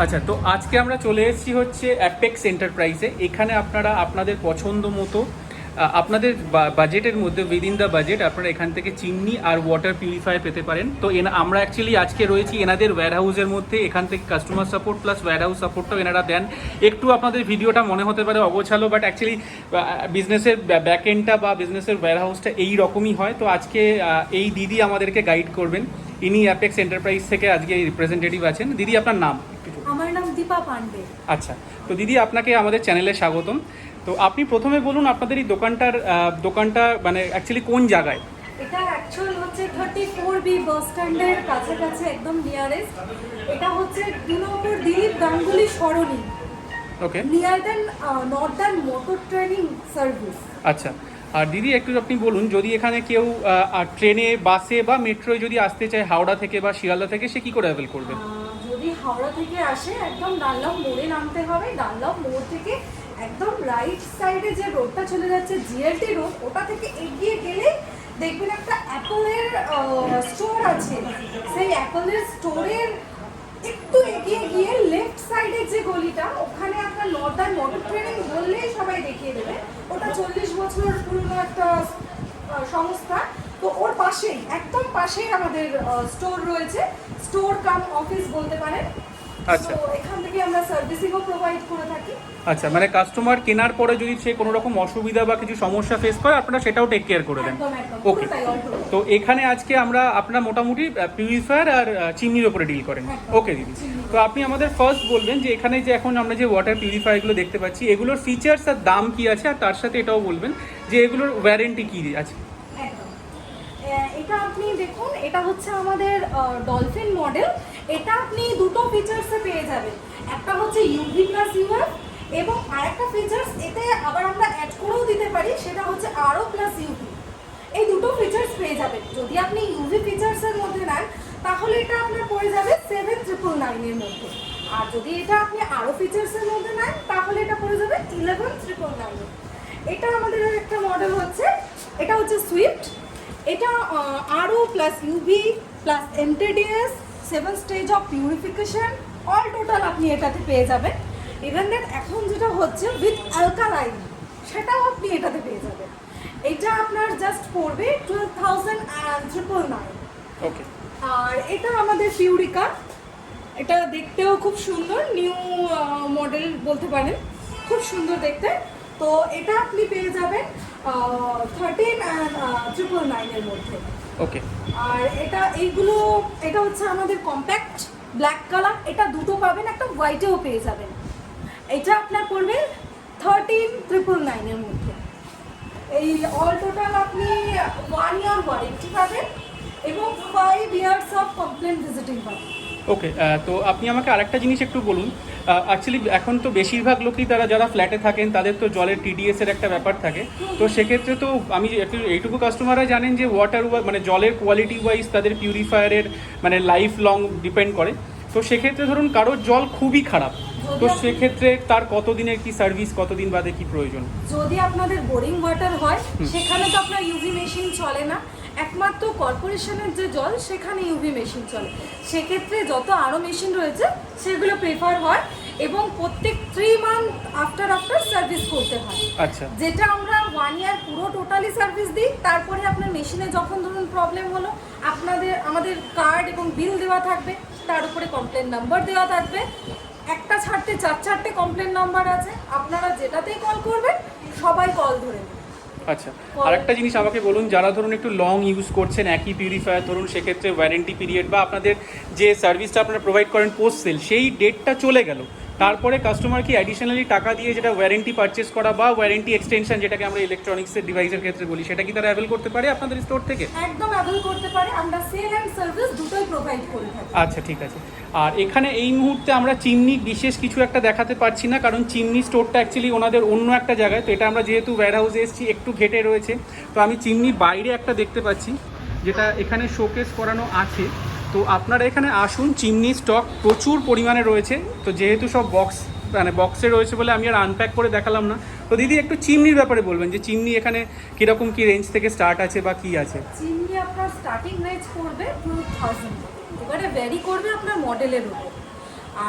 আচ্ছা, তো আজকে আমরা চলে এসেছি হচ্ছে অ্যাপেক্স এন্টারপ্রাইজে। এখানে আপনারা আপনাদের পছন্দ মতো আপনাদের বাজেটের মধ্যে উইদিন দ্য বাজেট আপনারা এখান থেকে চিমনি আর ওয়াটার পিউরিফায়ার পেতে পারেন। তো আমরা অ্যাকচুয়ালি আজকে রয়েছি এনাদের ওয়্যারহাউসের মধ্যে। এখান থেকে কাস্টমার সাপোর্ট প্লাস ওয়্যারহাউস সাপোর্টটাও এনারা দেন। একটু আপনাদের ভিডিওটা মনে হতে পারে অগোছালো, বাট অ্যাকচুয়ালি বিজনেসের ব্যাকএন্ডটা বা বিজনেসের ওয়্যারহাউসটা এই রকমই হয়। তো আজকে এই দিদি আমাদেরকে গাইড করবেন। ইনি অ্যাপেক্স এন্টারপ্রাইজ থেকে আজকে রিপ্রেজেন্টেটিভ আছেন। দিদি, আপনার নাম? আমার নাম দীপা পান্ডে। আচ্ছা, তো দিদি আপনাকে আমাদের চ্যানেলে স্বাগতম। তো আপনি প্রথমে বলুন আপনাদের এই দোকানটা মানে অ্যাকচুয়ালি কোন জায়গায়? এটা অ্যাকচুয়াল হচ্ছে 34B বাস স্ট্যান্ডের কাছাকাছি, একদম নিয়ারেস্ট। এটা হচ্ছে 2 নম্বর দিলীপ গাঙ্গুলি সরণি। ওকে, নিয়ার দেন নর্দার্ন মোটর ট্রেনিং সার্ভিস। আচ্ছা। আর দিদি একটু আপনি বলুন, যদি এখানে কেউ ট্রেনে, বাসে বা মেট্রোয় যদি আসতে চায় হাওড়া থেকে বা শিয়ালদা থেকে, সে কী করে অ্যাভেল করবে? যদি হাওড়া থেকে আসে একদম ডানলপ মোড়ে নামতে হবে। ডানলপ মোড় থেকে একদম রাইট সাইডে যে রোডটা চলে যাচ্ছে জিএলটি রোড, ওটা থেকে এগিয়ে গেলে দেখবেন একটা অ্যাপলের স্টোর আছে। সেই অ্যাপলের স্টোরের একটু এগিয়ে গিয়ে লেফট সাইডে যে গলিটা, ওখানে আপনার নর্দার্ন মোটর ট্রেনিং বললেই সবাই দেখিয়ে দেবে। ওটা 40 বছর পুরনো একটা সংস্থা। তো ওর পাশেই, একদম পাশেই আমাদের স্টোর রয়েছে। স্টোর কাম অফিস বলতে পারেন। আচ্ছা, তো এখান থেকে আমরা সার্ভিসিংও প্রোভাইড করে থাকি। আচ্ছা, মানে কাস্টমার কেনার পরে যদি সে কোনো রকম অসুবিধা বা কিছু সমস্যা ফেস করে আপনারা সেটাও টেক কেয়ার করে দেন। ওকে, তো এখানে আজকে আপনারা মোটামুটি পিউরিফায়ার আর চিমনির ওপরে ডিল করেন। ওকে দিদি, তো আপনি আমাদের ফার্স্ট বলবেন যে এখানে যে এখন আমরা যে ওয়াটার পিউরিফায়ারগুলো দেখতে পাচ্ছি, এগুলোর ফিচার্স আর দাম কি আছে, আর তার সাথে এটাও বলবেন যে এগুলোর ওয়ারেন্টি কি আছে। এটা আপনি দেখুন, এটা হচ্ছে আমাদের ডলফিন মডেল। এটা আপনি দুটো ফিচার্সে পেয়ে যাবেন। একটা হচ্ছে ইউভি প্লাস ইউএফ, এবং আরেকটা ফিচার্স এতে আবার আমরা অ্যাড করেও দিতে পারি, সেটা হচ্ছে আরও প্লাস ইউভি। এই দুটো ফিচার্স পেয়ে যাবেন। যদি আপনি ইউভি ফিচার্সের মধ্যে নেন তাহলে এটা আপনার পড়ে যাবে 7999 এর মধ্যে। আর যদি এটা আপনি আরও ফিচার্সের মধ্যে নেন তাহলে এটা পড়ে যাবে 11999। এটা আমাদের একটা মডেল হচ্ছে, এটা হচ্ছে সুইফট। এটা আরও plus UV plus MTDS 7 stage of purification all total আপনি এটাতে পেয়ে যাবেন। ইভেন দ্যাট এখন যেটা হচ্ছে উইথ অ্যালকালাইন, সেটাও আপনি এটাতে পেয়ে যাবেন। এটা আপনার জাস্ট পড়বে 12,999। ওকে, আর এটা আমাদের পিউরিকা। এটা দেখতেও খুব সুন্দর, নিউ মডেল বলতে পারেন, খুব সুন্দর দেখতে। তো এটা আপনি পেয়ে যাবেন 13,999 এর মধ্যে। ওকে, আর এটা হচ্ছে আমাদের কম্প্যাক্ট ব্ল্যাক কালার। এটা দুটো পাবেন, একটা হোয়াইটেও পেয়ে যাবেন। এটা আপনার পড়বে 13,999 এর মধ্যে। এই অল টোটাল আপনি 1 ইয়ার ওয়ারেন্টি পাবেন এবং 5 ইয়ার্স অফ কমপ্লেন ভিজিটিং পাবেন। ওকে, তো আপনি আমাকে আরেকটা জিনিস একটু বলুন। অ্যাকচুয়ালি এখন তো বেশিরভাগ লোকই যারা ফ্ল্যাটে থাকেন তাদের তো জলের টিডিএস এর একটা ব্যাপার থাকে। তো সেক্ষেত্রে তো আমি এইটুকু কাস্টমাররা জানেন যে মানে জলের কোয়ালিটি ওয়াইজ তাদের পিউরিফায়ারের মানে লাইফ লং ডিপেন্ড করে। তো সেক্ষেত্রে ধরুন কারোর জল খুবই খারাপ, তো সেক্ষেত্রে তার কতদিনের কি সার্ভিস, কতদিন বাদে কি প্রয়োজন? যদি আপনাদের বোরিং ওয়াটার হয় সেখানে তো আপনার ইউভি মেশিন চলে না। একমাত্র কর্পোরেশনের যে জল সেখানে ইউভি মেশিন চলে। সেক্ষেত্রে যত আরও মেশিন রয়েছে সেগুলো প্রেফার হয়, এবং প্রত্যেক 3 মান্থ আফটার সার্ভিস করতে হয়। আচ্ছা, যেটা আমরা 1 ইয়ার পুরো টোটালি সার্ভিস দিই। তারপরে আপনার মেশিনে যখন ধরুন প্রবলেম হলো, আমাদের কার্ড এবং বিল দেওয়া থাকবে, তার উপরে কমপ্লেন নাম্বার দেওয়া থাকবে। একটা ছাড়তে 4-4টে কমপ্লেন নাম্বার আছে, আপনারা যেটাতেই কল করবেন সবাই কল ধরে নেবে। আচ্ছা, আরেকটা জিনিস আমাকে বলুন, যারা ধরুন একটু লং ইউজ করছেন একই পিউরিফায়ার, ধরুন সেক্ষেত্রে ওয়ারেন্টি পিরিয়ড বা আপনাদের যে সার্ভিসটা আপনারা প্রোভাইড করেন পোস্ট সেল, সেই ডেটটা চলে গেল, তারপরে কাস্টমার কি অ্যাডিশনালি টাকা দিয়ে যেটা ওয়ারেন্টি পারচেস করা বা ওয়ারেন্টি এক্সটেনশন, যেটাকে আমরা ইলেকট্রনিক্সের ডিভাইসের ক্ষেত্রে বলি, সেটা কি তারা অ্যাভেল করতে পারে আপনাদের স্টোর থেকে? একদম অ্যাভেল করতে পারে। আমরা সেল অ্যান্ড সার্ভিস দুটোই প্রোভাইড করে থাকি। আচ্ছা, ঠিক আছে। আর এখানে এই মুহূর্তে আমরা চিমনি বিশেষ কিছু একটা দেখাতে পারছি না, কারণ চিমনি স্টোরটা অ্যাকচুয়ালি ওনাদের অন্য একটা জায়গায়। তো এটা আমরা যেহেতু ওয়্যারহাউসে এসেছি, একটু ঘেটে রয়েছে। তো আমি চিমনি বাইরে একটা দেখতে পাচ্ছি, যেটা এখানে শোকেস করানো আছে। তো আপনারা এখানে আসুন, চিমনি স্টক প্রচুর পরিমাণে রয়েছে। তো যেহেতু সব বক্সে রয়েছে বলে আমি আর আনপ্যাক করে দেখালাম না। তো দিদি একটু চিমনির ব্যাপারে বলবেন যে চিমনি এখানে কীরকম কী রেঞ্জ থেকে স্টার্ট আছে বা কী আছে? চিমনি আপনার স্টার্টিং রেঞ্জ পড়বে 2000। এবারে ভ্যারি করবে আপনার মডেলের উপর।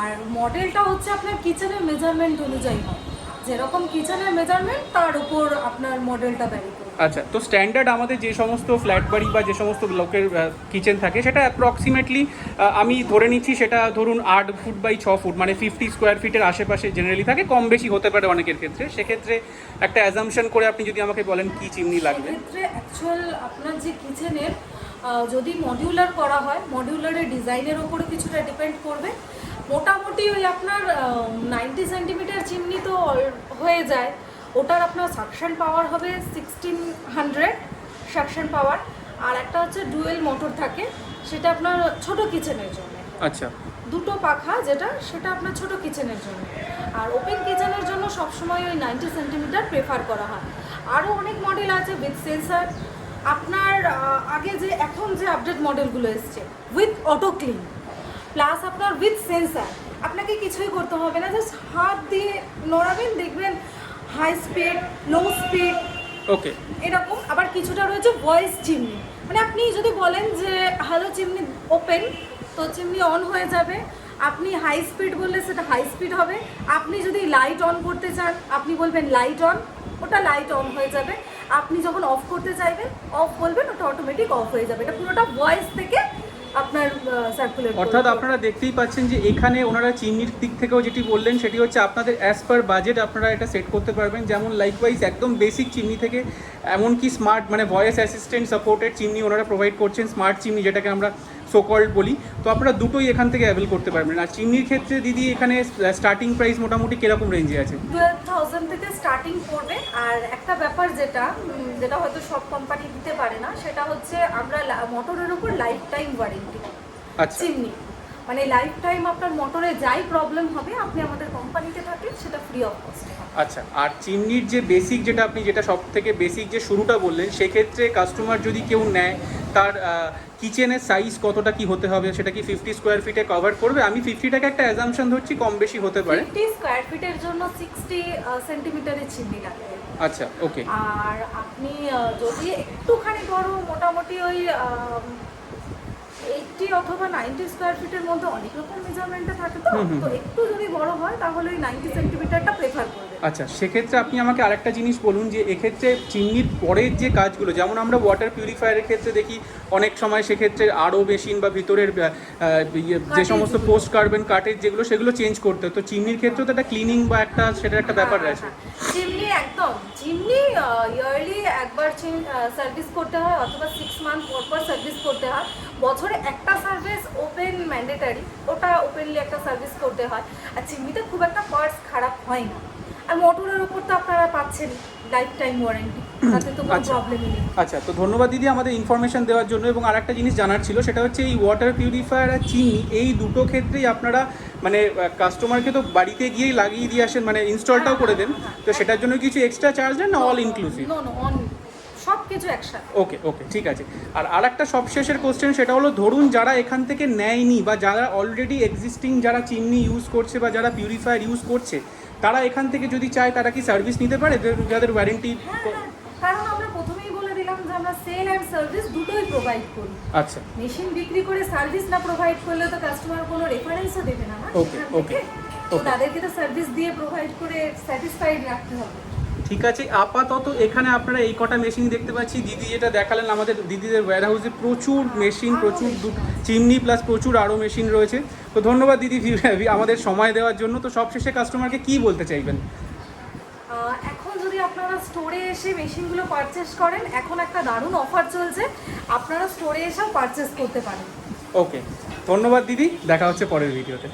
আর মডেলটা হচ্ছে আপনার কিচেনের মেজারমেন্ট অনুযায়ী হয়, যেরকম কিচেনের মেজারমেন্ট তার উপর আপনার মডেলটা ভ্যারি করে। আচ্ছা, তো স্ট্যান্ডার্ড আমাদের যে সমস্ত ফ্ল্যাট বাড়ি বা যে সমস্ত লোকের কিচেন থাকে সেটা অ্যাপ্রক্সিমেটলি আমি ধরে নিচ্ছি সেটা ধরুন 8 ফুট বাই 6 ফুট, মানে 50 স্কোয়ার ফিটের আশেপাশে জেনারেলি থাকে, কম বেশি হতে পারে অনেকের ক্ষেত্রে। সেক্ষেত্রে একটা অ্যাজাম্পশন করে আপনি যদি আমাকে বলেন কি চিমনি লাগবে। সেক্ষেত্রে অ্যাকচুয়াল আপনার যে কিচেনের যদি মডিউলার করা হয়, মডিউলারের ডিজাইনের ওপরে কিছুটা ডিপেন্ড করবে। মোটামুটি ওই আপনার 90 সেন্টিমিটার চিমনি তো হয়ে যায়, ওটার আপনার সাকশন পাওয়ার হবে 1600 সাকশন পাওয়ার। আর একটা হচ্ছে ডুয়েল মোটর থাকে, সেটা আপনার ছোট কিচেনের জন্য। আচ্ছা, দুটো পাখা যেটা, সেটা আপনার ছোট কিচেনের জন্য। আর ওপেন কিচেনের জন্য সবসময় ওই 90 সেন্টিমিটার প্রেফার করা হয়। আরও অনেক মডেল আছে উইথ সেন্সার। আপনার আগে যে এখন যে আপডেট মডেলগুলো এসছে উইথ অটো ক্লিন প্লাস আপনার উইথ সেন্সার, আপনাকে কিছুই করতে হবে না, জাস্ট হাত দিয়ে নড়াবেন, দেখবেন হাই স্পিড, লো স্পিড, ওকে। এরকম। আবার কিছুটা রয়েছে ভয়েস চিমনি, মানে আপনি যদি বলেন যে হ্যালো চিমনি ওপেন, তো চিমনি অন হয়ে যাবে। আপনি হাই স্পিড বললে সেটা হাই স্পিড হবে। আপনি যদি লাইট অন করতে চান, আপনি বলবেন লাইট অন, ওটা লাইট অন হয়ে যাবে। আপনি যখন অফ করতে চাইবেন, অফ বলবেন, ওটা অটোমেটিক অফ হয়ে যাবে। এটা পুরোটা ভয়েস থেকে আপনার সার্কুলেট। অর্থাৎ আপনারা দেখতেই পাচ্ছেন যে এখানে ওনারা চিমনির দিক থেকেও যেটি বললেন সেটি হচ্ছে আপনাদের অ্যাজ পার বাজেট আপনারা এটা সেট করতে পারবেন। যেমন লাইকওয়াইজ একদম বেসিক চিমনি থেকে এমনকি স্মার্ট, মানে ভয়েস অ্যাসিস্ট্যান্ট সাপোর্টেড চিমনি ওনারা প্রোভাইড করছেন, স্মার্ট চিমনি যেটাকে আমরা সোকল্ড বলি। তো আপনারা দুটোই এখান থেকে অ্যাভেল করতে পারবেন। আর চিমনির ক্ষেত্রে দিদি এখানে স্টার্টিং প্রাইস মোটামুটি কিরকম রেঞ্জে আছে? 12,000 থেকে স্টার্টিং করবে। আর একটা ব্যাপার যেটা হয়তো সব কোম্পানি দিতে পারে না, সেটা হচ্ছে আমরা মোটরের উপর লাইফ টাইম ওয়ারেন্টি। আচ্ছা, চিমনি মানে লাইফ টাইম আপনার মোটরে যাই প্রবলেম হবে, আপনি আমাদের কোম্পানিতে থাকেন, সেটা ফ্রি অফ কস্টে হবে। আচ্ছা। আর চিমনির যে বেসিক যেটা আপনি যেটা সব থেকে বেসিক যে শুরুটা বললেন, সেক্ষেত্রে কাস্টমার যদি কেউ নেয় তার কিচেনের সাইজ কতটা কি হতে হবে, সেটা কি 50 স্কোয়ার ফিটে কভার করবে? আমি 50টাকে একটা অ্যাজাম্পশন ধরছি, কম বেশি হতে পারে। 50 স্কোয়ার ফিটের জন্য 60 সেন্টিমিটারের চিমনি লাগবে। আচ্ছা, ওকে। আর আপনি যদি একটুখানি বড়, মোটামুটি ওই 80 অথবা 90 স্কোয়ার ফিটের মধ্যে অনেক রকম মেজারমেন্টে থাকে, তো একটু যদি বড় হয় তাহলে ওই 90 সেন্টিমিটারটা প্রেফার করবে। আচ্ছা, সেক্ষেত্রে আপনি আমাকে আরেকটা জিনিস বলুন যে এক্ষেত্রে চিমনির পরের যে কাজগুলো, যেমন আমরা ওয়াটার পিউরিফায়ারের ক্ষেত্রে দেখি অনেক সময় সেক্ষেত্রে আরও মেশিন বা ভিতরের যে সমস্ত পোস্ট কার্বন কাটের যেগুলো, সেগুলো চেঞ্জ করতে হয়। তো চিমনির ক্ষেত্রেও তো একটা ক্লিনিং বা একটা সেটার একটা ব্যাপার আছে। চিমনি একদম, চিমনি ইয়ারলি একবার সার্ভিস করতে হয় অথবা 6 মান্থ পর পর সার্ভিস করতে হয়। বছরে একটা সার্ভিস ওপেন ম্যান্ডেটারি, ওটা ওপেনলি একটা সার্ভিস করতে হয়। আর চিমনিতে খুব একটা পার্টস খারাপ হয় না। আর মোটরের উপর তো আপনারা পাচ্ছেন লাইফ টাইম ওয়ারেন্টি, তাতে তো কোনো প্রবলেমই নেই। আচ্ছা, তো ধন্যবাদ দিদি আমাদের ইনফরমেশন দেওয়ার জন্য। এবং আরেকটা জিনিস জানার ছিল, সেটা হচ্ছে এই ওয়াটার পিউরিফায়ার আর চিমনি এই দুটো ক্ষেত্রেই আপনারা মানে কাস্টমারকে তো বাড়িতে গিয়েই লাগিয়ে দিয়ে আসেন, মানে ইনস্টলটাও করে দেন, তো সেটার জন্য কিছু এক্সট্রা চার্জ নেন না অল ইনক্লুসিভ? নো অন সব কিছু একসাথে। ওকে, ঠিক আছে। আর আরেকটা সবশেষের কোশ্চেন, সেটা হলো ধরুন যারা এখান থেকে নেয়নি বা যারা অলরেডি এক্সিস্টিং যারা চিমনি ইউজ করছে বা যারা পিউরিফায়ার ইউজ করছে, তারা এখান থেকে যদি চায় তারা কি সার্ভিস নিতে পারে যাদের ওয়ারেন্টি? হ্যাঁ, কারণ আমরা প্রথমেই বলে দিলাম যে আমরা সেল অ্যান্ড সার্ভিস দুটোই প্রোভাইড করি। আচ্ছা, মেশিন বিক্রি করে সার্ভিস না প্রোভাইড করলে তো কাস্টমার কোনো রেফারেন্সও দেবে না। ওকে। তো তাদেরকে তো সার্ভিস দিয়ে প্রোভাইড করে স্যাটিসফাইড রাখতে হবে। ঠিক আছে। আপাতত এখানে আপনারা এই কটা মেশিন দেখতে পাচ্ছি। দিদি যেটা দেখালেন, আমাদের দিদিদের ওয়্যার হাউসে প্রচুর মেশিন, প্রচুর চিমনি প্লাস প্রচুর আরও মেশিন রয়েছে। তো ধন্যবাদ দিদি আমাদের সময় দেওয়ার জন্য। তো সবশেষে কাস্টমারকে কি বলতে চাইবেন? এখন যদি আপনারা স্টোরে এসে মেশিনগুলো পারচেস করেন, এখন একটা দারুণ অফার চলছে, আপনারা স্টোরে এসেও পারচেস করতে পারেন। ওকে, ধন্যবাদ দিদি, দেখা হচ্ছে পরের ভিডিওতে।